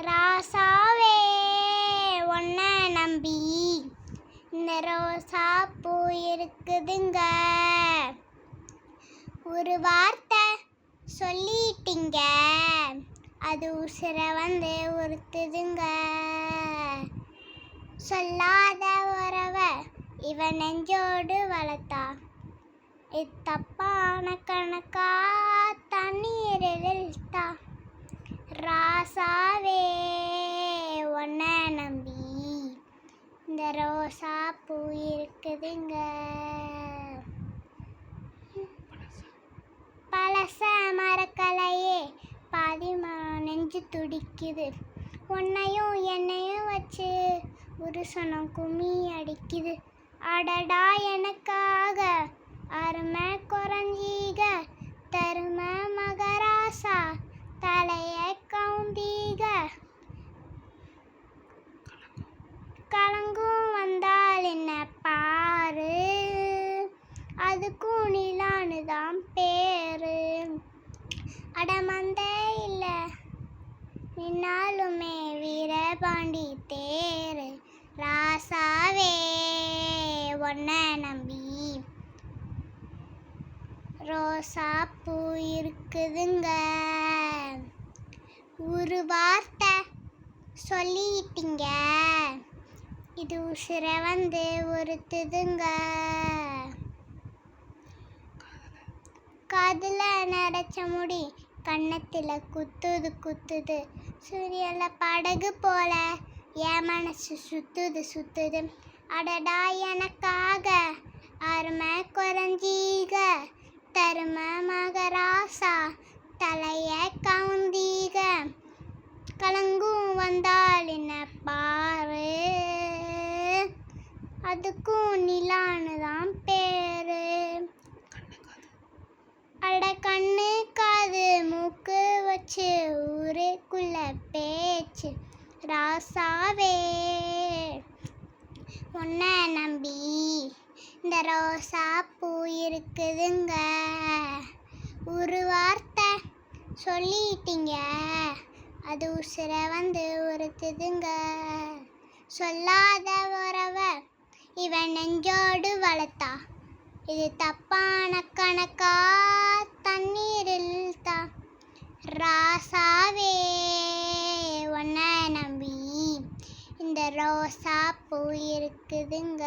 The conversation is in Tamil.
ராசாவே உன்னை நம்பி இந்த ரோசா பூ இருக்குதுங்க. ஒரு வார்த்தை சொல்லிட்டீங்க, அது உசுர வந்து உறுத்துதுங்க. சொல்லாத உறவ இவன் நெஞ்சோடு வளர்த்தா, தப்பான கணக்கா தண்ணீரில் தா. ராசாவே உன்னை நம்பி இந்த ரோசா பூ இருக்குதுங்க. பழச மறக்கலையே பாதி நெஞ்சு துடிக்குது. உன்னையும் என்னையும் வச்சு ஒரு சனம் கும்மி அடிக்குது. அடடா எனக்காக அருமை குறைஞ்சீக, தருமை மகராசா தலைய கவுந்தீக. கலங்கும் வந்தால் என்ன பாரு, அதுக்கும் நிலானுதான் பேரு. அடமந்த இல்ல நின்னாலுமே வீரபாண்டி தேரு. ராசாவே உன்னை நம்பி ரோசா பூ இருக்குதுங்க. ஒரு வார்த்தை சொல்லிட்டீங்க, இது உசுர வந்து உறுத்துதுங்க. காதுல நரைச்ச முடி கன்னத்தில் குத்துது குத்துது. சூரியல படகு போல என் மனசு சுத்துது சுத்துது. அடடா எனக்காக அருமை குறைஞ்சீக, தருமை மகராசா தலைய கவுந்தீக. கலங்கும் வந்தால் என்ன பாரு, அதுக்கும் நிலானுதான் பேரு. அட கண்ணு காது மூக்கு வச்சு ஊருக்குள்ள பேச்சு. ராசாவே உன்னை நம்பி இந்த ரோசா பூ இருக்குதுங்க. ஒரு வார்த்தை சொல்லிட்டீங்க, அது உசுர வந்து உறுத்துதுங்க. சொல்லாத உறவ இவன் நெஞ்சோடு வளர்த்தா, இது தப்பான கணக்கா தண்ணீரில் தா. ராசாவே உன்னை நம்பி இந்த ரோசா பூ இருக்குதுங்க.